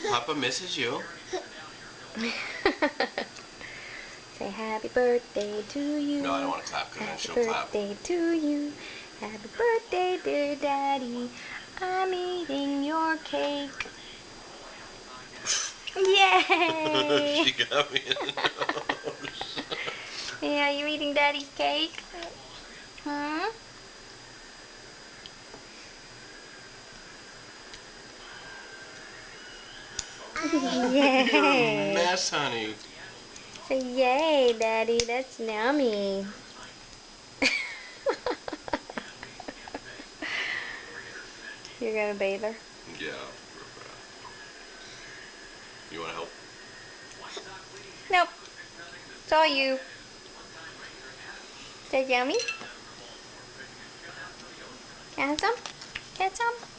Papa misses you. Say happy birthday to you. No, I don't want to clap because then Happy she'll clap. birthday to you. Happy birthday, dear Daddy. I'm eating your cake. Yay! She got me in the nose. Yeah, you eating Daddy's cake? Hmm? You're a Yay! mess, honey. Say yay, Daddy. That's yummy. You're gonna bathe her? Yeah, real bad. You want to help? Nope. It's all you. Is that yummy? Can I have some? Get some?